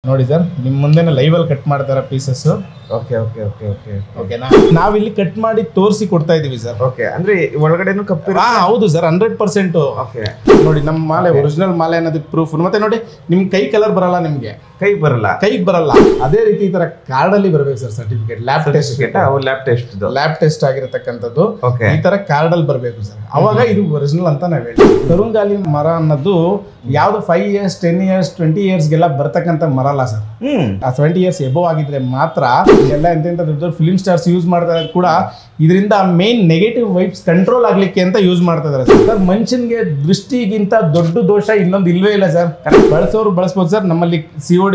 ನೋಡಿ ಸರ್ ನಿಮ್ಮ ಮುಂದೆನೇ ಲೈವ್ ಅಲ್ಲಿ ಕಟ್ ಮಾಡ್ತಾರ pieces. Okay okay okay okay ಓಕೆನಾ, ನಾವಿಲ್ಲಿ ಕಟ್ ಮಾಡಿ ತೋರಿಸಿ ಕೊಡ್ತಾ ಇದೀವಿ ಸರ್. ಓಕೆ ಅಂದ್ರೆ ಒಳಗಡೆನೂ ಕಪ್ಪು. ಹೌದು ಸರ್, 100%. ಓಕೆ ನೋಡಿ ನಮ್ಮ ಮಾಲೆ ಒರಿಜಿನಲ್ ಮಾಲೆ ಅನ್ನೋದಕ್ಕೆ ಪ್ರೂಫ್. ಮತ್ತೆ ನೋಡಿ ನಿಮ್ ಕೈ ಕಲರ್ ಬರಲ್ಲ, ನಿಮ್ಗೆ ಕೈಗೆ ಬರಲ್ಲ. ಅದೇ ರೀತಿ ಈ ತರ ಕಾರ್ಡ್ ಅಲ್ಲಿ ಬರಬೇಕು ಸರ್ ಸರ್ಟಿಫಿಕೇಟ್. ಲ್ಯಾಬ್ ಟೆಸ್ಟ್ ಆಗಿರತಕ್ಕಂಥದ್ದು ಈ ತರ ಕಾರ್ಡ್ ಅಲ್ಲಿ ಬರಬೇಕು ಸರ್. ಅವಾಗ ಇದು ಒರಿಜಿನಲ್ ಅಂತ ನಾವ್ ಹೇಳ್ತೀವಿ. ಕರುಂಗಾಲಿ ಮರ ಅನ್ನೋದು ಯಾವ್ದು 5 years 10 years 20 years ಗೆಲ್ಲ ಬರ್ತಕ್ಕಂಥ ಮರ ಅಲ್ಲ ಸರ್. ಆ 20 years ಎಬೋ ಆಗಿದ್ರೆ ಮಾತ್ರ ಎಲ್ಲ ಎಂತೆಂತ ದೊಡ್ಡ ಫಿಲ್ಮ್ ಸ್ಟಾರ್ಸ್ ಯೂಸ್ ಮಾಡ್ತಾ ಇದ್ದಾರೆ ಕೂಡ ಇದರಿಂದ ಮೇನ್ ನೆಗೆಟಿವ್ ವೈಬ್ಸ್ ಕಂಟ್ರೋಲ್ ಆಗ್ಲಿಕ್ಕೆ ಅಂತ ಯೂಸ್ ಮಾಡ್ತಾ ಇದಾರೆ ಸರ್. ಮನುಷ್ಯನ್ಗೆ ದೃಷ್ಟಿಗಿಂತ ದೊಡ್ಡ ದೋಷ ಇನ್ನೊಂದು ಇಲ್ವೇ ಇಲ್ಲ ಸರ್. ಬಳಸೋರು ಬಳಸ್ಬೋದು ಸರ್. ನಮ್ಮಲ್ಲಿ COD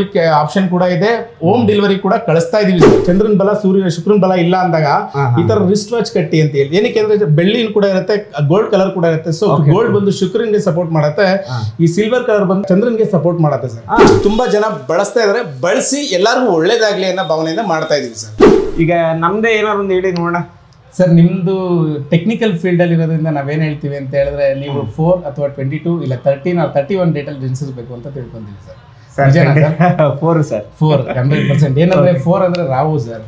ಆಪ್ಷನ್ ಕೂಡ ಇದೆ, ಹೋಮ್ ಡೆಲಿವರಿ ಕೂಡ ಕಳಿಸ್ತಾ ಇದೀವಿ ಸರ್. ಚಂದ್ರನ್ ಬಲ ಶುಕ್ರನ್ ಬಲ ಇಲ್ಲ ಅಂದಾಗ ಈ ತರ ರಿಸ್ಟ್ ವಾಚ್ ಕಟ್ಟಿ ಅಂತ ಹೇಳಿ. ಏನಕ್ಕೆ ಅಂದ್ರೆ ಬೆಳ್ಳಿನ ಕೂಡ ಇರುತ್ತೆ, ಗೋಲ್ಡ್ ಕಲರ್ ಕೂಡ ಇರುತ್ತೆ. ಸೊ ಗೋಲ್ಡ್ ಬಂದು ಶುಕ್ರನ್ಗೆ ಸಪೋರ್ಟ್ ಮಾಡುತ್ತೆ, ಈ ಸಿಲ್ವರ್ ಕಲರ್ ಬಂದು ಚಂದ್ರನ್ಗೆ ಸಪೋರ್ಟ್ ಮಾಡುತ್ತೆ ಸರ್. ತುಂಬಾ ಜನ ಬಳಸ್ತಾ ಇದಾರೆ, ಬಳಸಿ ಎಲ್ಲರಿಗೂ ಒಳ್ಳೇದಾಗ್ಲಿ ಅನ್ನೋ ಭಾವನೆಯಿಂದ ಮಾಡ್ತಾ ಇದೀವಿ ಸರ್. ಈಗ ನಮ್ದೇ ಏನಾದ್ರು ಒಂದು ಹೇಳಿ ನೋಡೋಣ ಸರ್. ನಿಮ್ದು ಟೆಕ್ನಿಕಲ್ ಫೀಲ್ಡ್ ಅಲ್ಲಿ ಇರೋದ್ರಿಂದ ನಾವೇನ್ ಹೇಳ್ತೀವಿ ಅಂತ ಹೇಳಿದ್ರೆ, ನೀವು 4 ಅಥವಾ 22 ಇಲ್ಲ 13 or 31 ಡೇಟಲ್ಲಿ ಜನಿಸಬೇಕು ಅಂತ ತಿಳ್ಕೊಂತೀವಿ ಸರ್. 4 ಸರ್. 4 100%. ಏನಂದ್ರೆ 4 ಅಂದ್ರೆ ರಾವು ಸರ್.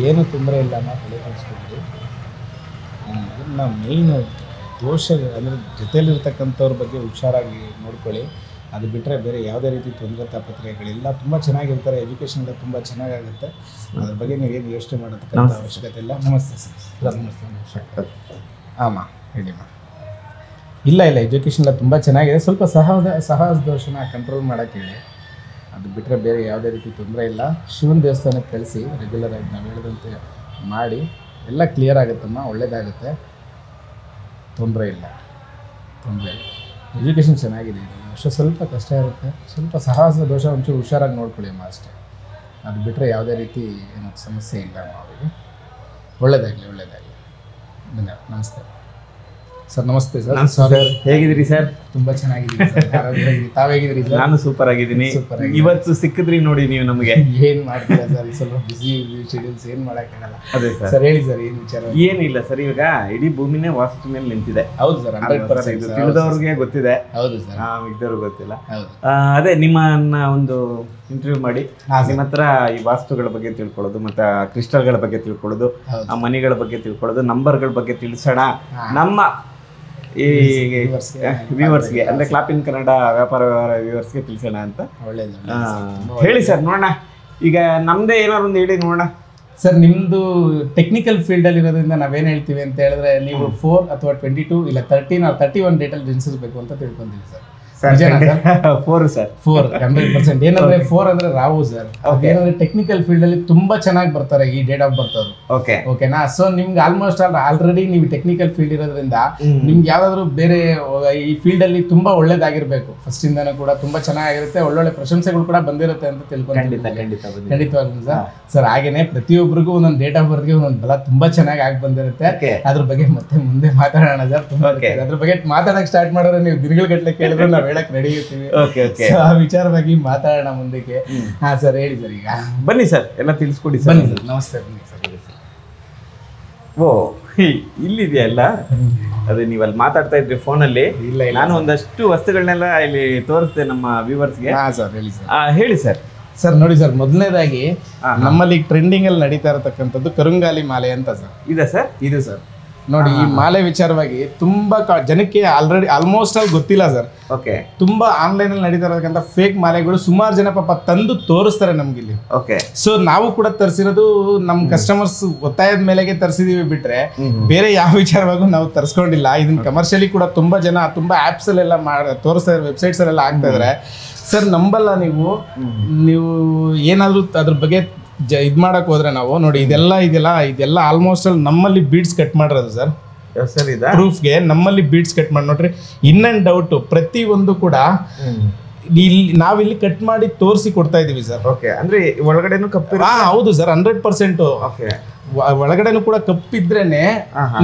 ಏನು ತೊಂದರೆ ಇಲ್ಲ ಅನ್ನೋ ತಲೆ ಕಳಿಸ್ಕೊಂಡ್ರಿ. ನಾವು ಮೇಯ್ನ್ ದೋಷ ಅಂದರೆ ಜೊತೆಯಲ್ಲಿರ್ತಕ್ಕಂಥವ್ರ ಬಗ್ಗೆ ಹುಷಾರಾಗಿ ನೋಡ್ಕೊಳ್ಳಿ. ಅದು ಬಿಟ್ಟರೆ ಬೇರೆ ಯಾವುದೇ ರೀತಿ ತೊಂದರೆ ತಾಪತ್ರೆಗಳಿಲ್ಲ. ತುಂಬ ಚೆನ್ನಾಗಿರ್ತಾರೆ, ಎಜುಕೇಷನ್ ಎಲ್ಲ ತುಂಬ ಚೆನ್ನಾಗಾಗುತ್ತೆ. ಅದ್ರ ಬಗ್ಗೆ ನೀವೇನು ಯೋಚನೆ ಮಾಡೋದಕ್ಕಂಥ ಅವಶ್ಯಕತೆ ಇಲ್ಲ. ನಮಸ್ತೆ ಸರ್. ನಮಸ್ತೆ. ಆಮ ಹೇಳಿಮ್ಮ. ಇಲ್ಲ ಎಜುಕೇಷನ್ ಎಲ್ಲ ತುಂಬ ಚೆನ್ನಾಗಿದೆ. ಸ್ವಲ್ಪ ಸಹಜ ದೋಷನ ಕಂಟ್ರೋಲ್ ಮಾಡೋಕ್ಕೆ ಹೇಳಿ. ಅದು ಬಿಟ್ಟರೆ ಬೇರೆ ಯಾವುದೇ ರೀತಿ ತೊಂದರೆ ಇಲ್ಲ. ಶಿವನ ದೇವಸ್ಥಾನಕ್ಕೆ ಕಳಿಸಿ ರೆಗ್ಯುಲರಾಗಿ ನಾವು ಹೇಳಿದಂತೆ ಮಾಡಿ ಎಲ್ಲ ಕ್ಲಿಯರ್ ಆಗುತ್ತಮ್ಮ, ಒಳ್ಳೇದಾಗುತ್ತೆ. ತೊಂದರೆ ಇಲ್ಲ. ಎಜುಕೇಷನ್ ಚೆನ್ನಾಗಿದೆ. ಅಷ್ಟು ಸ್ವಲ್ಪ ಕಷ್ಟ ಇರುತ್ತೆ, ಸ್ವಲ್ಪ ಸಹಜ ದೋಷ ಒಂಚೂರು ಹುಷಾರಾಗಿ ನೋಡ್ಕೊಳ್ಳಿ ಅಮ್ಮ ಅಷ್ಟೇ. ಅದು ಬಿಟ್ಟರೆ ಯಾವುದೇ ರೀತಿ ಏನೋ ಸಮಸ್ಯೆ ಇಲ್ಲ ಅಮ್ಮ ಅವರಿಗೆ. ಒಳ್ಳೇದಾಗಲಿ. ಧನ್ಯವಾದ. ನಮಸ್ತೆ ಸರ್. ನಮಸ್ತೆ ಸರ್. ಸರ್ ಹೇಗಿದ್ದೀರಿ ಸರ್? ತುಂಬ ಚೆನ್ನಾಗಿದ್ದೀನಿ ಸರ್. ತಾವು ಹೇಗಿದ್ದೀರಿ ಸರ್? ನಾನು ಸೂಪರ್ ಆಗಿದ್ದೀನಿ. ಇವತ್ತು ಸಿಕ್ಕಿದ್ರಿ ನೋಡಿ ನೀವು ನಮಗೆ. ಏನು ಮಾಡ್ತೀರಾ ಸರ್, ಸ್ವಲ್ಪ ಬಿಸಿ ಶೆಡ್ಯೂಲ್ಸ್, ಏನು ಮಾಡೋಕ್ಕಾಗಲ್ಲ. ಅದೇ ಸರ್ ಹೇಳಿ ಸರ್, ಏನು ವಿಚಾರ? ಏನಿಲ್ಲ ಸರ್, ಇವಾಗ ಇಡೀ ಭೂಮಿನೇ ವಾಸ್ತು ಮೇಲೆ ನಿಂತಿದೆ. ಹೌದು ಸರ್, 100%. ತಿಳಿದವ್ರಿಗೆ ಗೊತ್ತಿದೆ. ಹೌದು ಸರ್, ಮಿಕ್ದವ್ರಿಗೆ ಗೊತ್ತಿಲ್ಲ. ಹೌದು. ಅದೇ ನಿಮ್ಮನ್ನ ಒಂದು ಇಂಟರ್ವ್ಯೂ ಮಾಡಿ ನಿಮ್ಮ ಹತ್ರ ಈ ವಾಸ್ತುಗಳ ಬಗ್ಗೆ ತಿಳ್ಕೊಳ್ಳೋದು, ಮತ್ತೆ ಕ್ರಿಸ್ಟಲ್ಗಳ ಬಗ್ಗೆ ತಿಳ್ಕೊಳ್ಳೋದು, ಆ ಮನಿಗಳ ಬಗ್ಗೆ ತಿಳ್ಕೊಳ್ಳೋದು, ನಂಬರ್ಗಳ ಬಗ್ಗೆ ತಿಳಿಸೋಣ ನಮ್ಮ ಈ ವ್ಯೂವರ್ಸ್ಗೆ, ಅಂದ್ರೆ ಕ್ಲಾಪ್ ಇನ್ ಕನ್ನಡ ವ್ಯಾಪಾರ ವ್ಯವಹಾರ ವ್ಯೂವರ್ಸ್ಗೆ ತಿಳಿಸೋಣ ಅಂತ. ಒಳ್ಳೇದು. ಹೇಳಿ ಸರ್ ನೋಡೋಣ. ಈಗ ನಮ್ದೇ ಏನಾದ್ರು ಒಂದು ಹೇಳಿ ನೋಡೋಣ ಸರ್. ನಿಮ್ದು ಟೆಕ್ನಿಕಲ್ ಫೀಲ್ಡ್ ಅಲ್ಲಿ ಇರೋದ್ರಿಂದ ನಾವೇನ್ ಹೇಳ್ತೀವಿ ಅಂತ ಹೇಳಿದ್ರೆ, ನೀವು 4 ಅಥವಾ 22 ಇಲ್ಲ 13 or 31 ಡೇಟಲ್ಲಿ ಜನಿಸಬೇಕು ಅಂತ ತಿಳ್ಕೊಂತೀವಿ ಸರ್. 4 ಸರ್. 4 100%. ಏನಂದ್ರೆ 4 ಅಂದ್ರೆ ರಾವು ಸರ್. ಏನಂದ್ರೆ ಟೆಕ್ನಿಕಲ್ ಫೀಲ್ಡ್ ಅಲ್ಲಿ ತುಂಬಾ ಚೆನ್ನಾಗಿ ಬರ್ತಾರೆ ಈ ಡೇಟ್ ಆಫ್ ಬರ್ತ್ ಅವರು. ಓಕೆನಾ. ಸೊ ನಿಮ್ಗೆ ಆಲ್ಮೋಸ್ಟ್ ಆಲ್ರೆಡಿ ನೀವು ಟೆಕ್ನಿಕಲ್ ಫೀಲ್ಡ್ ಇರೋದ್ರಿಂದ ನಿಮ್ಗೆ ಯಾವ್ದಾದ್ರು ಬೇರೆ ಈ ಫೀಲ್ಡ್ ಅಲ್ಲಿ ತುಂಬಾ ಒಳ್ಳೇದಾಗಿರ್ಬೇಕು. ಫಸ್ಟ್ ಇಂದಾನು ಕೂಡ ತುಂಬಾ ಚೆನ್ನಾಗಿರುತ್ತೆ, ಒಳ್ಳೊಳ್ಳೆ ಪ್ರಶಂಸೆಗಳು ಕೂಡ ಬಂದಿರುತ್ತೆ ಅಂತ ತಿಳ್ಕೊಂಡು. ಖಂಡಿತವಾಗ್ಲೂ ಸರ್. ಹಾಗೇನೆ ಪ್ರತಿಯೊಬ್ಬರಿಗೂ ಒಂದೊಂದು ಡೇಟ್ ಆಫ್ ಬರ್ತ್ಗೆ ಒಂದೊಂದು ಬಲ ತುಂಬಾ ಚೆನ್ನಾಗಿ ಆಗಿ ಬಂದಿರುತ್ತೆ. ಅದ್ರ ಬಗ್ಗೆ ಮತ್ತೆ ಮುಂದೆ ಮಾತಾಡೋಣ ಸರ್. ತುಂಬಾ ಅದ್ರ ಬಗ್ಗೆ ಮಾತಾಡಕ್ ಸ್ಟಾರ್ಟ್ ಮಾಡಿದ್ರೆ ನೀವು ದಿನಗಳ ಗಟ್ಟಲೆ ಕೇಳಿದ್ರೆ ನಾವು ಹೇಳಕ್ ರೆಡಿ ಇರ್ತೀವಿ. ಆ ವಿಚಾರವಾಗಿ ಮಾತಾಡೋಣ ಮುಂದಕ್ಕೆ. ಹಾ ಸರ್, ಹೇಳಿ ಸರ್. ಈಗ ಬನ್ನಿ ಸರ್, ಎಲ್ಲ ತಿಳಿಸ್ಕೊಡಿ ಸರ್. ಬನ್ನಿ ಸರ್. ನಮಸ್ತೆ. ಬನ್ನಿ ಸರ್. ಓ ಇಲ್ಲಿದೆಯಲ್ಲ, ಅದೇ ನೀವು ಅಲ್ಲಿ ಮಾತಾಡ್ತಾ ಇದ್ರಿ ಫೋನಲ್ಲಿ. ಇಲ್ಲ, ನಾನು ಒಂದಷ್ಟು ವಸ್ತುಗಳನ್ನೆಲ್ಲ ಇಲ್ಲಿ ತೋರಿಸ್ದೆ ನಮ್ಮ ವ್ಯೂವರ್ಸ್ಗೆ. ಹಾ ಸರ್, ಹೇಳಿ ಸರ್. ಹೇಳಿ ಸರ್. ಸರ್ ನೋಡಿ ಸರ್, ಮೊದಲನೇದಾಗಿ ನಮ್ಮಲ್ಲಿ ಟ್ರೆಂಡಿಂಗ್ ಅಲ್ಲಿ ನಡೀತಾ ಇರತಕ್ಕಂಥದ್ದು ಕರುಂಗಾಲಿ ಮಾಲೆ ಅಂತ ಸರ್. ಇದೆ ಸರ್. ಇದು ಸರ್ ನೋಡಿ, ಈ ಮಾಲೆ ವಿಚಾರವಾಗಿ ತುಂಬಾ ಜನಕ್ಕೆ ಆಲ್ಮೋಸ್ಟ್ ಅಲ್ಲಿ ಗೊತ್ತಿಲ್ಲ ಸರ್. ಓಕೆ. ತುಂಬಾ ಆನ್ಲೈನ್ ಅಲ್ಲಿ ನಡೀತಾ ಇರತಕ್ಕಂಥ ಫೇಕ್ ಮಾಲೆಗಳು ಸುಮಾರು ಜನ ಪಾಪ ತಂದು ತೋರಿಸ್ತಾರೆ ನಮ್ಗೆ ಇಲ್ಲಿ. ಓಕೆ. ಸೊ ನಾವು ಕೂಡ ತರಿಸಿರೋದು ನಮ್ಮ ಕಸ್ಟಮರ್ಸ್ ಒತ್ತಾಯದ ಮೇಲೆಗೆ ತರಿಸಿದೀವಿ, ಬಿಟ್ರೆ ಬೇರೆ ಯಾವ ವಿಚಾರವಾಗೂ ನಾವು ತರಿಸ್ಕೊಂಡಿಲ್ಲ. ಇದನ್ನ ಕಮರ್ಷಿಯಲಿ ಕೂಡ ತುಂಬಾ ಜನ ತುಂಬಾ ಆಪ್ಸ್ ಅಲ್ಲೆಲ್ಲ ತೋರಿಸ್ತಾ ಇದ್ದಾರೆ, ವೆಬ್ಸೈಟ್ಸ್ ಅಲ್ಲೆಲ್ಲ ಆಗ್ತಾ ಇದಾರೆ ಸರ್. ನಂಬಲ್ಲ ನೀವು ಏನಾದ್ರು ಅದ್ರ ಬಗ್ಗೆ ಇದು ಮಾಡಕ್ ಹೋದ್ರೆ ನಾವು ನೋಡಿ, ಇದೆಲ್ಲ ಆಲ್ಮೋಸ್ಟ್ ಅಲ್ಲಿ ನಮ್ಮಲ್ಲಿ ಬೀಡ್ಸ್ ಕಟ್ ಮಾಡಿರೋದು ಸರ್. ಪ್ರೂಫ್ಗೆ ನಮ್ಮಲ್ಲಿ ಬೀಡ್ಸ್ ಕಟ್ ಮಾಡಿ ನೋಡ್ರಿ. ಇನ್ ಅಂಡ್ ಡೌಟ್ ಪ್ರತಿ ಒಂದು ಕೂಡ ನಾವಿಲ್ಲಿ ಕಟ್ ಮಾಡಿ ತೋರಿಸಿ ಕೊಡ್ತಾ ಇದೀವಿ ಸರ್. ಓಕೆ. ಅಂದ್ರೆ ಒಳಗಡೆನೂ ಕಪ್ಪು. ಹೌದು ಸರ್, 100%. ಓಕೆ. ಒಳಗಡೆನೂ ಕೂಡ ಕಪ್ಪಿದ್ರೇನೆ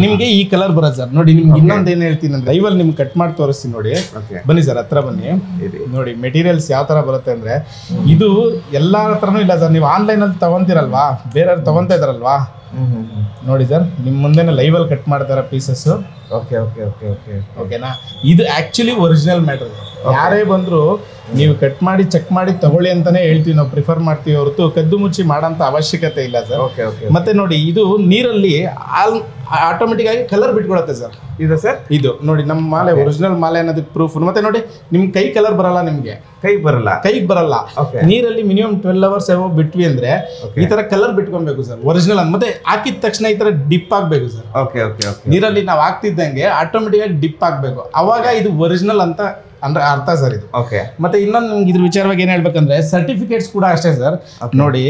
ನಿಮ್ಗೆ ಈ ಕಲರ್ ಬರೋದು ಸರ್. ನೋಡಿ ನಿಮ್ಗೆ ಇನ್ನೊಂದು ಏನ್ ಹೇಳ್ತೀನಿ ಅಂದ್ರೆ, ಲೈವ್ ಅಲ್ಲಿ ನಿಮ್ಗೆ ಕಟ್ ಮಾಡಿ ತೋರಿಸ್ತೀನಿ ನೋಡಿ. ಬನ್ನಿ ಸರ್, ಹತ್ರ ಬನ್ನಿ. ನೋಡಿ ಮೆಟೀರಿಯಲ್ಸ್ ಯಾವ ತರ ಬರುತ್ತೆ ಅಂದ್ರೆ, ಇದು ಎಲ್ಲಾ ಹತ್ರನೂ ಇಲ್ಲ ಸರ್. ನೀವು ಆನ್ಲೈನ್ ಅಲ್ಲಿ ತಗೊಂತೀರಲ್ವಾ, ಬೇರೆಯವ್ರು ತಗೊಂತಾ ಇದಾರಲ್ವಾ, ನೋಡಿ ಸರ್ ನಿಮ್ಮ ಮುಂದೆನೇ ಲೈವಲ್ಲಿ ಕಟ್ ಮಾಡ್ತಾರೆ pieces. Okay okay okay okay ಓಕೆನಾ, ಇದು ಆಕ್ಚುಲಿ ಒರಿಜಿನಲ್ ಮ್ಯಾಟರ್. ಯಾರೇ ಬಂದ್ರು ನೀವು ಕಟ್ ಮಾಡಿ ಚೆಕ್ ಮಾಡಿ ತಗೊಳ್ಳಿ ಅಂತಾನೆ ಹೇಳ್ತೀವಿ, ನಾವು ಪ್ರಿಫರ್ ಮಾಡ್ತೀವಿ ಹೊರತು ಕದ್ದು ಮುಚ್ಚಿ ಮಾಡೋಂಥ ಅವಶ್ಯಕತೆ ಇಲ್ಲ ಸರ್. Okay okay. ಮತ್ತೆ ನೋಡಿ ಇದು ನೀರಲ್ಲಿ ಆಟೋಮೆಟಿಕ್ ಆಗಿ ಕಲರ್ ಬಿಟ್ಕೊಳತ್ತೆ ಸರ್. ಇದು ಸರ್ ಇದು ನೋಡಿ ನಮ್ಮ ಮಾಲೆ ಒರಿಜಿನಲ್ ಮಾಲೆ ಅನ್ನೋದಕ್ಕೆ ಪ್ರೂಫ್. ಮತ್ತೆ ನೋಡಿ ನಿಮ್ ಕೈ ಕಲರ್ ಬರಲ್ಲ, ನಿಮ್ಗೆ ಕೈಗೆ ಬರಲ್ಲ. ನೀರಲ್ಲಿ ಮಿನಿಮಮ್ 12 hours ಬಿಟ್ವಿ ಅಂದ್ರೆ ಈ ತರ ಕಲರ್ ಬಿಟ್ಕೊಬೇಕು ಸರ್ ಒರಿಜಿನಲ್. ಮತ್ತೆ ಹಾಕಿದ ತಕ್ಷಣ ಈ ತರ ಡಿಪ್ ಆಗ್ಬೇಕು ಸರ್. ನೀರಲ್ಲಿ ನಾವು ಹಾಕ್ತಿದ್ದಂಗೆ ಆಟೋಮೆಟಿಕ್ ಆಗಿ ಡಿಪ್ ಆಗ್ಬೇಕು, ಅವಾಗ ಇದು ಒರಿಜಿನಲ್ ಅಂತ ಅಂದ್ರೆ ಅರ್ಥ ಸರ್ ಇದು. ಮತ್ತೆ ಇನ್ನೊಂದು ನಿಮ್ಗೆ ಇದ್ರ ವಿಚಾರವಾಗಿ ಏನ್ ಹೇಳ್ಬೇಕಂದ್ರೆ ಸರ್ಟಿಫಿಕೇಟ್ಸ್ ಕೂಡ ಅಷ್ಟೇ ಸರ್. ನೋಡಿ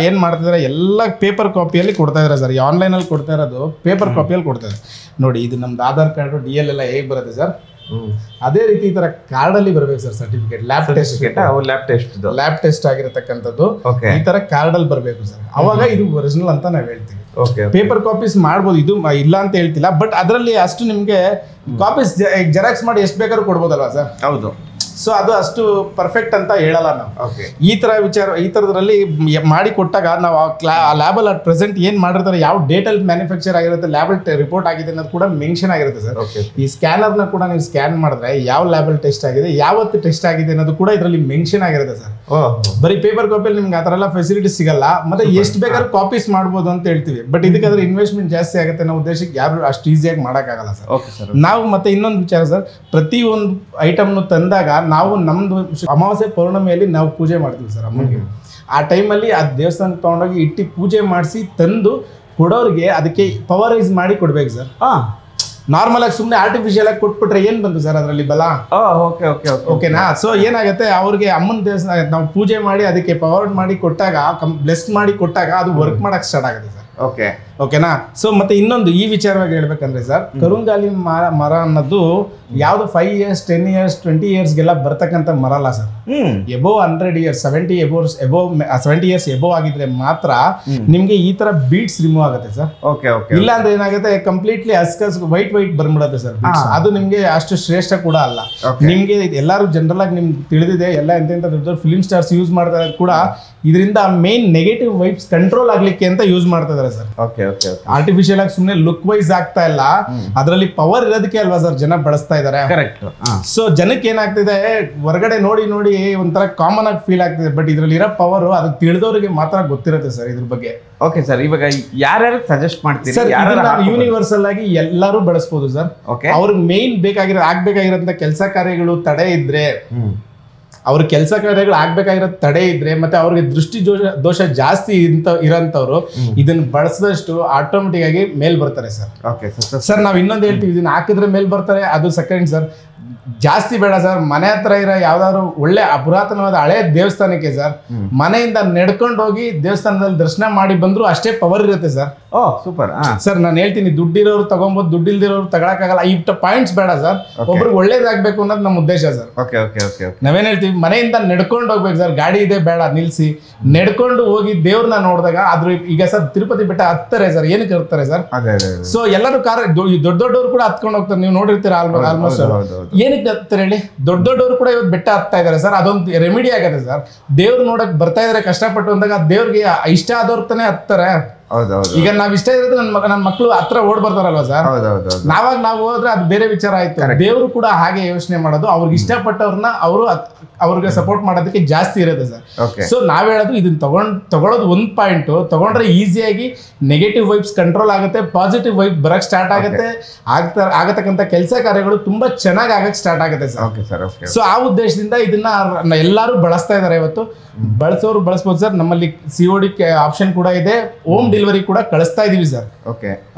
ಏನ್ ಮಾಡ್ತಿದಾರೆ ಎಲ್ಲ ಪೇಪರ್ ಕಾಪಿಯಲ್ಲಿ ಕೊಡ್ತಾ ಇದಾರೆ ಸರ್. ಈ ಆನ್ಲೈನ್ ಅಲ್ಲಿ ಕೊಡ್ತಾ ಇರೋದು ಪೇಪರ್ ಕಾಪಿಯಲ್ಲಿ ಕೊಡ್ತಾ ಇದ್ದಾರೆ. ನೋಡಿ ಇದು ನಮ್ದು ಆಧಾರ್ ಕಾರ್ಡು DL ಎಲ್ಲ ಹೇಗೆ ಬರುತ್ತೆ ಸರ್, ಅದೇ ರೀತಿ ಈ ತರ ಕಾರ್ಡ್ ಅಲ್ಲಿ ಬರ್ಬೇಕು ಸರ್ ಸರ್ಟಿಫಿಕೇಟ್. ಲ್ಯಾಬ್ ಟೆಸ್ಟ್ ಆಗಿರತಕ್ಕಂಥದ್ದು ಈ ತರ ಕಾರ್ಡ್ ಅಲ್ಲಿ ಬರ್ಬೇಕು ಸರ್, ಅವಾಗ ಇದು ಒರಿಜಿನಲ್ ಅಂತ ನಾವ್ ಹೇಳ್ತೀವಿ. ಪೇಪರ್ ಕಾಪೀಸ್ ಮಾಡ್ಬೋದು, ಇದು ಇಲ್ಲ ಅಂತ ಹೇಳ್ತಿಲ್ಲ, ಬಟ್ ಅದರಲ್ಲಿ ಅಷ್ಟು ನಿಮ್ಗೆ ಕಾಪೀಸ್ ಜೆರಾಕ್ಸ್ ಮಾಡಿ ಎಷ್ಟು ಬೇಕಾದ್ರೂ ಕೊಡ್ಬೋದಲ್ವಾ ಸರ್. ಹೌದು. ಸೊ ಅದು ಅಷ್ಟು ಪರ್ಫೆಕ್ಟ್ ಅಂತ ಹೇಳಲ್ಲ ನಾವು. ಈ ತರ ವಿಚಾರ ಈ ತರದ್ರಲ್ಲಿ ಮಾಡಿ ಕೊಟ್ಟಾಗ ನಾವು ಆ ಲ್ಯಾಬಲ್ ಅಟ್ ಪ್ರೆಸೆಂಟ್ ಏನ್ ಮಾಡಿರ್ತಾರೆ, ಯಾವ ಡೇಟಲ್ಲಿ ಮ್ಯಾನುಫ್ಯಾಕ್ಚರ್ ಆಗಿರುತ್ತೆ, ಲ್ಯಾಬಲ್ ರಿಪೋರ್ಟ್ ಆಗಿದೆ ಅನ್ನೋದು ಕೂಡ ಮೆನ್ಷನ್ ಆಗಿರುತ್ತೆ ಸರ್. ಈ ಸ್ಕ್ಯಾನರ್ನ ಕೂಡ ನೀವು ಸ್ಕ್ಯಾನ್ ಮಾಡಿದ್ರೆ ಯಾವ ಲ್ಯಾಬಲ್ ಟೆಸ್ಟ್ ಆಗಿದೆ, ಯಾವತ್ತು ಟೆಸ್ಟ್ ಆಗಿದೆ ಅನ್ನೋದು ಕೂಡ ಇದರಲ್ಲಿ ಮೆನ್ಷನ್ ಆಗಿರುತ್ತೆ ಸರ್. ಬರೀ ಪೇಪರ್ ಕಾಪಿಯಲ್ಲಿ ನಿಮ್ಗೆ ಆ ಥರ ಎಲ್ಲ ಫೆಸಿಲಿಟೀಸ್ ಸಿಗಲ್ಲ. ಮತ್ತೆ ಎಷ್ಟು ಬೇಕಾದ್ರೂ ಕಾಪೀಸ್ ಮಾಡ್ಬೋದು ಅಂತ ಹೇಳ್ತೀವಿ, ಬಟ್ ಇದಕ್ಕಾದ್ರೆ ಇನ್ವೆಸ್ಟ್ಮೆಂಟ್ ಜಾಸ್ತಿ ಆಗುತ್ತೆ ಅನ್ನೋ ಉದ್ದೇಶಕ್ಕೆ ಯಾರು ಅಷ್ಟು ಈಸಿಯಾಗಿ ಮಾಡೋಕ್ಕಾಗಲ್ಲ ಸರ್. ನಾವು ಮತ್ತೆ ಇನ್ನೊಂದು ವಿಚಾರ ಸರ್, ಪ್ರತಿ ಒಂದು ಐಟಮ್ನು ತಂದಾಗ ನಾವು ನಮ್ದು ಅಮಾವಾಸ್ಯೆ ಪೌರ್ಣಮಿಯಲ್ಲಿ ನಾವು ಪೂಜೆ ಮಾಡ್ತೀವಿ ಸರ್ ಅಮ್ಮನಿಗೆ. ಆ ಟೈಮಲ್ಲಿ ಆ ದೇವಸ್ಥಾನಕ್ಕೆ ತೊಗೊಂಡೋಗಿ ಇಟ್ಟು ಪೂಜೆ ಮಾಡಿಸಿ ತಂದು ಕೊಡೋರಿಗೆ ಅದಕ್ಕೆ ಪವರೈಸ್ ಮಾಡಿ ಕೊಡ್ಬೇಕು ಸರ್. ನಾರ್ಮಲ್ ಆಗಿ ಸುಮ್ಮನೆ ಆರ್ಟಿಫಿಷಿಯಲ್ ಆಗಿ ಕೊಟ್ಬಿಟ್ರೆ ಏನ್ ಬಂತು ಸರ್ ಅದರಲ್ಲಿ ಬಲ. ಓಕೆನಾ. ಸೊ ಏನಾಗುತ್ತೆ, ಅವ್ರಿಗೆ ಅಮ್ಮನ ದೇವಸ್ಥಾನ ನಾವು ಪೂಜೆ ಮಾಡಿ ಅದಕ್ಕೆ ಪವರ್ ಮಾಡಿ ಕೊಟ್ಟಾಗ, ಬ್ಲೆಸ್ ಮಾಡಿ ಕೊಟ್ಟಾಗ ಅದು ವರ್ಕ್ ಮಾಡಕ್ ಸ್ಟಾರ್ಟ್ ಆಗುತ್ತೆ ಸರ್. ಓಕೆನಾ. ಸೊ ಮತ್ತೆ ಇನ್ನೊಂದು ಈ ವಿಚಾರವಾಗಿ ಹೇಳ್ಬೇಕಂದ್ರೆ ಸರ್, ಕರುಂಗಾಲಿ ಮರ ಅನ್ನೋದು ಯಾವ್ದು 5 years 10 years 20 yearsಗೆಲ್ಲ ಬರ್ತಕ್ಕಂಥ ಮರ ಅಲ್ಲ sir. Above 100 years 70 years above ಆಗಿದ್ರೆ ಮಾತ್ರ ನಿಮ್ಗೆ ಈ ತರ ಬೀಟ್ಸ್ ರಿಮೂವ್ ಆಗುತ್ತೆ ಸರ್. ಇಲ್ಲ ಅಂದ್ರೆ ಏನಾಗುತ್ತೆ, ಕಂಪ್ಲೀಟ್ಲಿ ಅಸ್ಕಸ್ ವೈಟ್ ಬಂದ್ಬಿಡುತ್ತೆ ಸರ್. ಅದು ನಿಮ್ಗೆ ಅಷ್ಟು ಶ್ರೇಷ್ಠ ಕೂಡ ಅಲ್ಲ. ನಿಮ್ಗೆ ಎಲ್ಲರೂ ಜನರಲ್ ಆಗಿ ನಿಮ್ಗೆ ತಿಳಿದಿದೆ, ಎಲ್ಲ ಎಂತೆಂತ ದೊಡ್ಡ ಫಿಲ್ಮ್ ಸ್ಟಾರ್ಸ್ ಯೂಸ್ ಮಾಡ್ತಾರೆ ಕೂಡ ಇದರಿಂದ ಮೇನ್ ನೆಗೆಟಿವ್ ವೈಬ್ಸ್ ಕಂಟ್ರೋಲ್ ಆಗ್ಲಿಕ್ಕೆ ಅಂತ ಯೂಸ್ ಮಾಡ್ತಾ ಇದಾರೆ ಸರ್. ಆರ್ಟಿಫಿಷಿಯಲ್ ಆಗಿ ಸುಮ್ಮನೆ ಲುಕ್ ವೈಸ್ ಆಗ್ತಾ ಇಲ್ಲ, ಅದರಲ್ಲಿ ಪವರ್ ಇರೋದಕ್ಕೆ ಅಲ್ವಾ ಸರ್ ಜನ ಬಳಸ್ತಾ ಇದಾರೆ. ಸೊ ಜನಕ್ಕೆ ಏನಾಗ್ತಿದೆ, ಹೊರಗಡೆ ನೋಡಿ ಒಂಥರ ಕಾಮನ್ ಆಗಿ ಫೀಲ್ ಆಗ್ತಿದೆ, ಬಟ್ ಇದ್ರಲ್ಲಿ ಇರೋ ಪವರ್ ಅದು ತಿಳಿದವರಿಗೆ ಮಾತ್ರ ಗೊತ್ತಿರುತ್ತೆ ಸರ್ ಇದ್ರ ಬಗ್ಗೆ. ಓಕೆ ಸರ್, ಇವಾಗ ಯಾರ್ಯಾರು ಸಜೆಸ್ಟ್ ಮಾಡ್ತೀರಿ ಸರ್? ಯೂನಿವರ್ಸಲ್ ಆಗಿ ಎಲ್ಲರೂ ಬಳಸಬಹುದು ಸರ್. ಅವ್ರಿಗೆ ಮೇನ್ ಆಗ್ಬೇಕಾಗಿರೋಂಥ ಕೆಲಸ ಕಾರ್ಯಗಳು ತಡೆ ಇದ್ರೆ, ಅವ್ರ ಕೆಲಸ ಕಾರ್ಯಗಳು ಆಗ್ಬೇಕಾಗಿರೋ ತಡೆ ಇದ್ರೆ, ಮತ್ತೆ ಅವ್ರಿಗೆ ದೃಷ್ಟಿ ದೋಷ ಜಾಸ್ತಿ ಇರೋಂಥವ್ರು ಇದನ್ನ ಬಳಸಿದಷ್ಟು ಆಟೋಮೆಟಿಕ್ ಆಗಿ ಮೇಲ್ ಬರ್ತಾರೆ ಸರ್. ಸರ್ ನಾವ್ ಇನ್ನೊಂದು ಹೇಳ್ತೀವಿ, ಇದನ್ನ ಹಾಕಿದ್ರೆ ಮೇಲ್ ಬರ್ತಾರೆ, ಅದು ಸೆಕೆಂಡ್ ಸರ್. ಜಾಸ್ತಿ ಬೇಡ ಸರ್, ಮನೆ ಹತ್ರ ಇರೋ ಯಾವ್ದಾದ್ರು ಒಳ್ಳೆ ಪುರಾತನವಾದ ಹಳೆ ದೇವಸ್ಥಾನಕ್ಕೆ ಸರ್ ಮನೆಯಿಂದ ನಡ್ಕೊಂಡು ಹೋಗಿ ದೇವಸ್ಥಾನದಲ್ಲಿ ದರ್ಶನ ಮಾಡಿ ಬಂದ್ರು ಅಷ್ಟೇ ಪವರ್ ಇರುತ್ತೆ ಸರ್. Super sir. ನಾನು ಹೇಳ್ತೀನಿ, ದುಡ್ಡಿರೋರು ತಗೊಂಬೋದು, ದುಡ್ಡಿಲ್ದಿರೋರು ತಗೊಳಕ್ಕಾಗಲ್ಲ. ಪಾಯಿಂಟ್ಸ್ ಬೇಡ ಸರ್, ಒಬ್ರಿಗೆ ಒಳ್ಳೇದಾಗ್ಬೇಕು ಅನ್ನೋದು ನಮ್ಮ ಉದ್ದೇಶ ಸರ್. ನಾವೇನ್ ಹೇಳ್ತೀವಿ, ಮನೆಯಿಂದ ನಡ್ಕೊಂಡು ಹೋಗ್ಬೇಕು ಸರ್, ಗಾಡಿ ಇದೆ ಬೇಡ ನಿಲ್ಸಿ, ನಡ್ಕೊಂಡು ಹೋಗಿ ದೇವ್ರನ್ನ ನೋಡಿದಾಗ ಆದ್ರೂ ಈಗ ಸರ್ ತಿರುಪತಿ ಬೆಟ್ಟ ಹತ್ತಾರೆ ಸರ್. ಏನಕ್ಕೆ ಹತ್ತಾರೆ ಸರ್? ಸೊ ಎಲ್ಲರೂ ದೊಡ್ಡವರು ಕೂಡ ಹತ್ಕೊಂಡು ಹೋಗ್ತಾರೆ, ನೀವು ನೋಡಿರ್ತೀರ ಆಲ್ಮೋಸ್ಟ್. ಏನಕ್ಕೆ ಹತ್ತಾರೆ ಹೇಳಿ? ದೊಡ್ಡವರು ಕೂಡ ಇವತ್ತು ಬೆಟ್ಟ ಹತ್ತಾ ಇದಾರೆ ಸರ್. ಅದೊಂದು ರೆಮಿಡಿ ಆಗತ್ತೆ ಸರ್. ದೇವ್ರು ನೋಡಕ್ ಬರ್ತಾ ಇದಾರೆ ಕಷ್ಟಪಟ್ಟು ಅಂದಾಗ ದೇವ್ರಿಗೆ ಇಷ್ಟ ಆದವ್ರ ತಾನೇ ಹತ್ತಾರೆ. ಈಗ ನಾವ್ ಇಷ್ಟ ಇರೋದು ನನ್ನ ಮಕ್ಳು ಹತ್ರ ಓಡ್ ಬರ್ತಾರಲ್ವಾ ಸರ್. ನಾವಾಗ ನಾವು ಹೋದ್ರೆ ಅದು ಬೇರೆ ವಿಚಾರ ಆಯ್ತು. ದೇವ್ರು ಕೂಡ ಹಾಗೆ ಯೋಚನೆ ಮಾಡೋದು, ಅವ್ರಿಗೆ ಇಷ್ಟಪಟ್ಟವ್ರನ್ನ ಅವ್ರಿಗೆ ಸಪೋರ್ಟ್ ಮಾಡೋದಕ್ಕೆ ಜಾಸ್ತಿ ಇರುತ್ತೆ ಸರ್. ಸೊ ನಾವ್ ಹೇಳೋದು, ಇದನ್ನ ತಗೊಳ್ಳೋದು ಒಂದ್ ಪಾಯಿಂಟ್, ತಗೊಂಡ್ರೆ ಈಸಿಯಾಗಿ ನೆಗೆಟಿವ್ ವೈಬ್ಸ್ ಕಂಟ್ರೋಲ್ ಆಗುತ್ತೆ, ಪಾಸಿಟಿವ್ ವೈಬ್ ಬರಕ್ ಸ್ಟಾರ್ಟ್ ಆಗುತ್ತೆ, ಆಗತಕ್ಕಂಥ ಕೆಲಸ ಕಾರ್ಯಗಳು ತುಂಬಾ ಚೆನ್ನಾಗಿ ಆಗಕ್ ಸ್ಟಾರ್ಟ್ ಆಗುತ್ತೆ ಸರ್. ಸೊ ಆ ಉದ್ದೇಶದಿಂದ ಇದನ್ನ ಎಲ್ಲರೂ ಬಳಸ್ತಾ ಇದಾರೆ ಇವತ್ತು. ಬಳಸೋರು ಬಳಸ್ಬೋದು ಸರ್. ನಮ್ಮಲ್ಲಿ COD ಆಪ್ಷನ್ ಕೂಡ ಇದೆ, ಹೋಮ್ ಡೆಲಿವರಿ ಕೂಡ ಕಳಿಸ್ತಾ ಇದೀವಿ ಸರ್.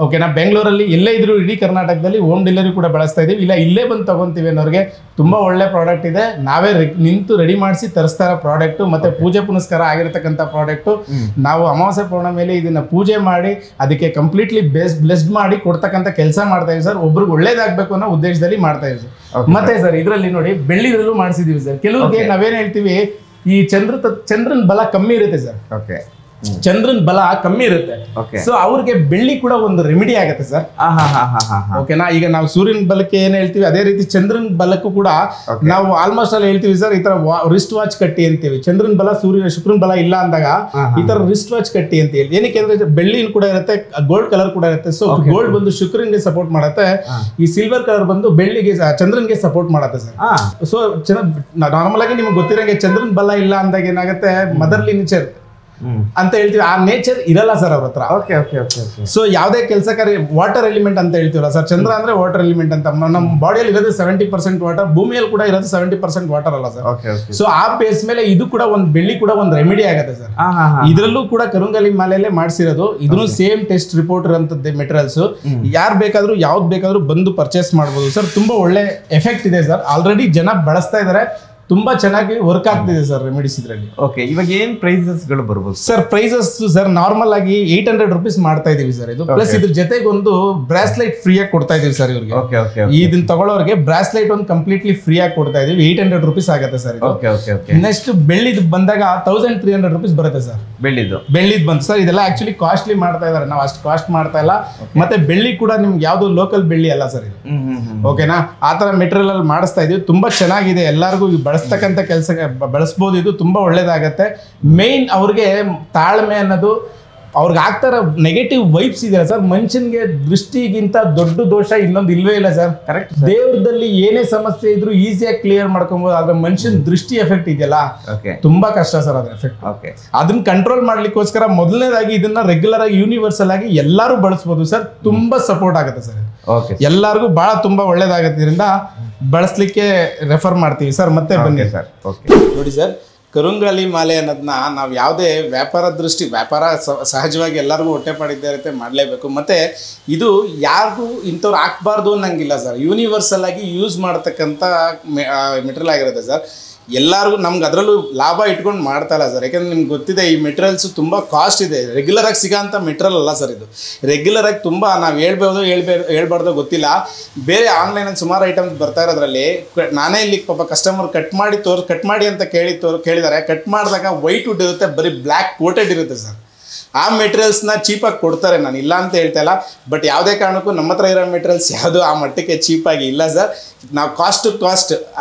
ಓಕೆನಾ. ಬೆಂಗಳೂರಲ್ಲಿ ಎಲ್ಲೇ ಇದ್ರು ಇಡೀ ಕರ್ನಾಟಕದಲ್ಲಿ ಹೋಮ್ ಡೆಲಿವರಿ ಕೂಡ ಬಳಸ್ತಾ ಇದೀವಿ. ಇಲ್ಲ ಇಲ್ಲೇ ಬಂದು ತಗೊಂತೀವಿ ಅನ್ನೋರಿಗೆ ತುಂಬಾ ಒಳ್ಳೆ ಪ್ರಾಡಕ್ಟ್ ಇದೆ. ನಾವೇ ನಿಂತು ರೆಡಿ ಮಾಡಿಸಿ ತರಿಸ್ತಾ ಇರೋ ಪ್ರಾಡಕ್ಟ್, ಮತ್ತೆ ಪೂಜೆ ಪುನಸ್ಕಾರ ಆಗಿರತಕ್ಕಂಥ ಪ್ರಾಡಕ್ಟ್. ನಾವು ಅಮಾವಾಸ್ಯೆ ಪೌರ್ಣಮಿಯಲ್ಲಿ ಇದನ್ನ ಪೂಜೆ ಮಾಡಿ ಅದಕ್ಕೆ ಕಂಪ್ಲೀಟ್ಲಿ ಬ್ಲೆಸ್ಡ್ ಮಾಡಿ ಕೊಡ್ತಕ್ಕಂಥ ಕೆಲಸ ಮಾಡ್ತಾ ಇದೀವಿ ಸರ್. ಒಬ್ರಿಗೆ ಒಳ್ಳೇದಾಗಬೇಕು ಅನ್ನೋ ಉದ್ದೇಶದಲ್ಲಿ ಮಾಡ್ತಾ ಇದೀವಿ. ಮತ್ತೆ ಸರ್ ಇದರಲ್ಲಿ ನೋಡಿ ಬೆಳ್ಳಿದಲ್ಲೂ ಮಾಡಿಸಿದೀವಿ ಸರ್. ಕೆಲವ್ರಿಗೆ ನಾವೇನ್ ಹೇಳ್ತೀವಿ, ಈ ಚಂದ್ರನ ಬಲ ಕಮ್ಮಿ ಇರುತ್ತೆ ಸರ್. ಚಂದ್ರನ್ ಬಲ ಕಮ್ಮಿ ಇರುತ್ತೆ. ಸೊ ಅವ್ರಿಗೆ ಬೆಳ್ಳಿ ಕೂಡ ಒಂದು ರೆಮಿಡಿ ಆಗುತ್ತೆ ಸರ್. ಓಕೆನಾ, ಈಗ ನಾವು ಸೂರ್ಯನ ಬಲಕ್ಕೆ ಏನ್ ಹೇಳ್ತೀವಿ ಅದೇ ರೀತಿ ಚಂದ್ರನ್ ಬಲಕ್ಕೂ ಕೂಡ ನಾವು ಆಲ್ಮೋಸ್ಟ್ ಅಲ್ಲಿ ಹೇಳ್ತೀವಿ ಸರ್, ಈ ತರ ರಿಸ್ಟ್ ವಾಚ್ ಕಟ್ಟಿ ಅಂತೀವಿ. ಚಂದ್ರನ್ ಬಲ ಶುಕ್ರನ್ ಬಲ ಇಲ್ಲ ಅಂದಾಗ ಈ ತರ ರಿಸ್ಟ್ ವಾಚ್ ಕಟ್ಟಿ ಅಂತ ಹೇಳಿ. ಏನಕ್ಕೆ ಅಂದ್ರೆ ಬೆಳ್ಳಿ ಕೂಡ ಇರುತ್ತೆ, ಗೋಲ್ಡ್ ಕಲರ್ ಕೂಡ ಇರುತ್ತೆ. ಸೊ ಗೋಲ್ಡ್ ಬಂದು ಶುಕ್ರನ್ಗೆ ಸಪೋರ್ಟ್ ಮಾಡುತ್ತೆ, ಈ ಸಿಲ್ವರ್ ಕಲರ್ ಬಂದು ಬೆಳ್ಳಿಗೆ ಚಂದ್ರನ್ಗೆ ಸಪೋರ್ಟ್ ಮಾಡುತ್ತೆ ಸರ್. ಸೊ ನಾರ್ಮಲ್ ಆಗಿ ನಿಮ್ಗೆ ಗೊತ್ತಿರಂಗೆ ಚಂದ್ರನ್ ಬಲ ಇಲ್ಲ ಅಂದಾಗ ಏನಾಗುತ್ತೆ, ಮದರ್ಲಿ ನೇಚರ್ ಅಂತ ಹೇಳ್ತೀವಿ, ಆ ನೇಚರ್ ಇರಲ್ಲ ಸರ್ ಅವ್ರ ಹತ್ರ. ಸೊ ಯಾವುದೇ ಕೆಲಸ ಕಾರ್ಯ ವಾಟರ್ ಎಲಿಮೆಂಟ್ ಅಂತ ಹೇಳ್ತೀವಲ್ಲ ಸರ್, ಚಂದ್ರ ಅಂದ್ರೆ ವಾಟರ್ ಎಲಿಮೆಂಟ್ ಅಂತ. ನಮ್ಮ ಬಾಡಿಯಲ್ಲಿ ಇರೋದು 70% ವಾಟರ್, ಭೂಮಿಯಲ್ಲಿ ಕೂಡ ಇರೋದು 70% ವಾಟರ್ ಅಲ್ಲ ಸರ್. ಸೊ ಆ ಬೇಸ್ ಮೇಲೆ ಇದು ಕೂಡ ಒಂದು ಬೆಳ್ಳಿ ಕೂಡ ಒಂದು ರೆಮಿಡಿ ಆಗುತ್ತೆ ಸರ್. ಇದ್ರಲ್ಲೂ ಕೂಡ ಕರುಂಗಲಿ ಮಾಲೆಯಲ್ಲೇ ಮಾಡಿಸಿರೋದು. ಇದನ್ನು ಸೇಮ್ ಟೆಸ್ಟ್ ರಿಪೋರ್ಟ್ ಇರೋಂಥದ್ದು ಮೆಟೀರಿಯಲ್ಸ್. ಯಾರು ಬೇಕಾದ್ರೂ ಯಾವ್ದು ಬೇಕಾದ್ರೂ ಬಂದು ಪರ್ಚೇಸ್ ಮಾಡ್ಬೋದು ಸರ್. ತುಂಬಾ ಒಳ್ಳೆ ಎಫೆಕ್ಟ್ ಇದೆ ಸರ್, ಆಲ್ರೆಡಿ ಜನ ಬಳಸ್ತಾ ಇದಾರೆ, ತುಂಬಾ ಚೆನ್ನಾಗಿ ವರ್ಕ್ ಆಗ್ತಿದೆ ಸರ್ ರೆಮಿಡೀಸ್ ಇದರಲ್ಲಿ. ಓಕೆ, ಇವಾಗ ಏನ್ ಪ್ರೈಸಸ್ ಗಳು ಬರ್ಬೋದು ಸರ್? ಪ್ರೈಸಸ್ ಸರ್ ನಾರ್ಮಲ್ ಆಗಿ 800 rupees ಮಾಡ್ತಾ ಇದೀವಿ ಸರ್ ಇದು. ಪ್ಲಸ್ ಇದ್ರ ಜೊತೆಗೆ ಒಂದು ಬ್ರಾಸ್ಲೈಟ್ ಫ್ರೀ ಆಗಿ ಕೊಡ್ತಾ ಇದೀವಿ ಸರ್ ಇವ್ರಿಗೆ. ಇದನ್ನ ತಗೊಳ್ಳೋರಿಗೆ ಬ್ರಾಸ್ಲೈಟ್ ಒಂದು ಕಂಪ್ಲೀಟ್ಲಿ ಫ್ರೀ ಆಗಿ ಕೊಡ್ತಾ ಇದೀವಿ. 800 rupees ಆಗುತ್ತೆ ಸರ್ ಇದು. ನೆಕ್ಸ್ಟ್ ಬೆಳ್ಳಿದ್ ಬಂದಾಗ 1300 rupees ಬರುತ್ತೆ ಸರ್. ಬೆಳ್ಳಿದ್ ಬಂತು ಸರ್. ಇದೆಲ್ಲ ಆಕ್ಚುಲಿ ಕಾಸ್ಟ್ಲಿ ಮಾಡ್ತಾ ಇದಾರೆ, ನಾವು ಅಷ್ಟು ಕಾಸ್ಟ್ ಮಾಡ್ತಾ ಇಲ್ಲ. ಮತ್ತೆ ಬೆಳ್ಳಿ ಕೂಡ ನಿಮ್ಗೆ ಯಾವ್ದು ಲೋಕಲ್ ಬೆಳ್ಳಿ ಅಲ್ಲ ಸರ್ ಇದು. ಓಕೆನಾ, ಆತರ ಮೆಟೀರಿಯಲ್ ಅಲ್ಲಿ ಮಾಡಿಸ್ತಾ ಇದೀವಿ. ತುಂಬಾ ಚೆನ್ನಾಗಿದೆ, ಎಲ್ಲರಿಗೂ ಬಳಸ್ತಕ್ಕಂಥ ಕೆಲಸ ಬಳಸ್ಬೋದು. ಇದು ತುಂಬಾ ಒಳ್ಳೇದಾಗತ್ತೆ. ಮೇನ್ ಅವ್ರಿಗೆ ತಾಳ್ಮೆ ಅನ್ನೋದು, ಅವ್ರಿಗೆ ಆಗ್ತಾರ ನೆಗೆಟಿವ್ ವೈಬ್ಸ್ ಇದೆ ಸರ್. ಮನುಷ್ಯನ್ಗೆ ದೃಷ್ಟಿಗಿಂತ ದೊಡ್ಡ ದೋಷ ಇನ್ನೊಂದು ಇಲ್ವೇ ಇಲ್ಲ ಸರ್. ಕರೆಕ್ಟ್. ದೇವ್ರದಲ್ಲಿ ಏನೇ ಸಮಸ್ಯೆ ಇದ್ರು ಈಸಿಯಾಗಿ ಕ್ಲಿಯರ್ ಮಾಡ್ಕೊಬಹುದು. ಆದ್ರೆ ಮನುಷ್ಯನ ದೃಷ್ಟಿ ಎಫೆಕ್ಟ್ ಇದೆಯಲ್ಲ, ತುಂಬಾ ಕಷ್ಟ ಸರ್ ಅದ್ರ ಎಫೆಕ್ಟ್. ಅದನ್ನ ಕಂಟ್ರೋಲ್ ಮಾಡ್ಲಿಕ್ಕೋಸ್ಕರ ಮೊದಲನೇದಾಗಿ ಇದನ್ನ ರೆಗ್ಯುಲರ್ ಆಗಿ ಯೂನಿವರ್ಸಲ್ ಆಗಿ ಎಲ್ಲರೂ ಬಳಸಬಹುದು ಸರ್. ತುಂಬಾ ಸಪೋರ್ಟ್ ಆಗುತ್ತೆ ಸರ್. ಎಲ್ಲರಿಗೂ ಬಹಳ ತುಂಬಾ ಒಳ್ಳೇದಾಗುತ್ತೆ. ಇದರಿಂದ ಬಳಸಲಿಕ್ಕೆ ರೆಫರ್ ಮಾಡ್ತೀವಿ ಸರ್. ಮತ್ತೆ ಬನ್ನಿ ಸರ್. ನೋಡಿ ಸರ್, ಕರುಂಗಲಿ ಮಾಲೆ ಅನ್ನೋದನ್ನ ನಾವು ಯಾವುದೇ ವ್ಯಾಪಾರ ಸಹಜವಾಗಿ ಎಲ್ಲರಿಗೂ ಹೊಟ್ಟೆಪಾಡಿದ್ದೇ ಇರುತ್ತೆ, ಮಾಡಲೇಬೇಕು. ಮತ್ತು ಇದು ಯಾರಿಗೂ ಇಂಥವ್ರು ಹಾಕ್ಬಾರ್ದು ಅನ್ನಂಗಿಲ್ಲ ಸರ್. ಯೂನಿವರ್ಸಲ್ ಆಗಿ ಯೂಸ್ ಮಾಡ್ತಕ್ಕಂಥ ಮೆಟೀರಿಯಲ್ ಆಗಿರುತ್ತೆ ಸರ್. ಎಲ್ಲರಿಗೂ ನಮ್ಗೆ ಅದರಲ್ಲೂ ಲಾಭ ಇಟ್ಕೊಂಡು ಮಾಡ್ತಾ ಇಲ್ಲ ಸರ್. ಯಾಕಂದ್ರೆ ನಿಮ್ಗೆ ಗೊತ್ತಿದೆ ಈ ಮೆಟೀರಿಯಲ್ಸ್ ತುಂಬ ಕಾಸ್ಟ್ ಇದೆ. ರೆಗ್ಯುಲರ್ ಆಗಿ ಸಿಗೋಂಥ ಮೆಟೀರಿಯಲ್ ಅಲ್ಲ ಸರ್ ಇದು. ರೆಗ್ಯುಲರ್ ಆಗಿ ತುಂಬ ನಾವು ಹೇಳ್ಬಾರ್ದು ಗೊತ್ತಿಲ್ಲ. ಬೇರೆ ಆನ್ಲೈನಲ್ಲಿ ಸುಮಾರು ಐಟಮ್ಸ್ ಬರ್ತಾ ಇರೋದ್ರಲ್ಲಿ ನಾನೇ ಇಲ್ಲಿ ಪಾಪ ಕಸ್ಟಮರ್ ಕಟ್ ಮಾಡಿ ಅಂತ ಕೇಳಿದ್ದಾರೆ. ಕಟ್ ಮಾಡಿದಾಗ ವೈಟ್ ವುಡ್ ಇರುತ್ತೆ, ಬರೀ ಬ್ಲ್ಯಾಕ್ ಕೋಟೆಡ್ ಇರುತ್ತೆ ಸರ್. ಆ ಮೆಟೀರಿಯಲ್ಸ್ನ ಚೀಪಾಗಿ ಕೊಡ್ತಾರೆ, ನಾನು ಇಲ್ಲ ಅಂತ ಹೇಳ್ತಾ ಇಲ್ಲ. ಬಟ್ ಯಾವುದೇ ಕಾರಣಕ್ಕೂ ನಮ್ಮ ಹತ್ರ ಇರೋ ಮೆಟೀರಿಯಲ್ಸ್ ಯಾವುದು ಆ ಮಟ್ಟಕ್ಕೆ ಚೀಪಾಗಿ ಇಲ್ಲ ಸರ್. ನಾವು ಕಾಸ್ಟ್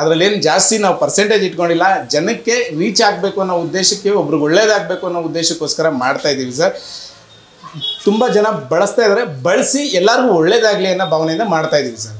ಅದರಲ್ಲೇನು ಜಾಸ್ತಿ ನಾವು ಪರ್ಸೆಂಟೇಜ್ ಇಟ್ಕೊಂಡಿಲ್ಲ. ಜನಕ್ಕೆ ರೀಚ್ ಆಗಬೇಕು ಅನ್ನೋ ಉದ್ದೇಶಕ್ಕೆ, ಒಬ್ರಿಗೆ ಒಳ್ಳೇದಾಗಬೇಕು ಅನ್ನೋ ಉದ್ದೇಶಕ್ಕೋಸ್ಕರ ಮಾಡ್ತಾ ಇದ್ದೀವಿ ಸರ್. ತುಂಬ ಜನ ಬಳಸ್ತಾ ಇದ್ದಾರೆ, ಬಳಸಿ ಎಲ್ಲರಿಗೂ ಒಳ್ಳೇದಾಗಲಿ ಅನ್ನೋ ಭಾವನೆಯಿಂದ ಮಾಡ್ತಾ ಇದ್ದೀವಿ ಸರ್.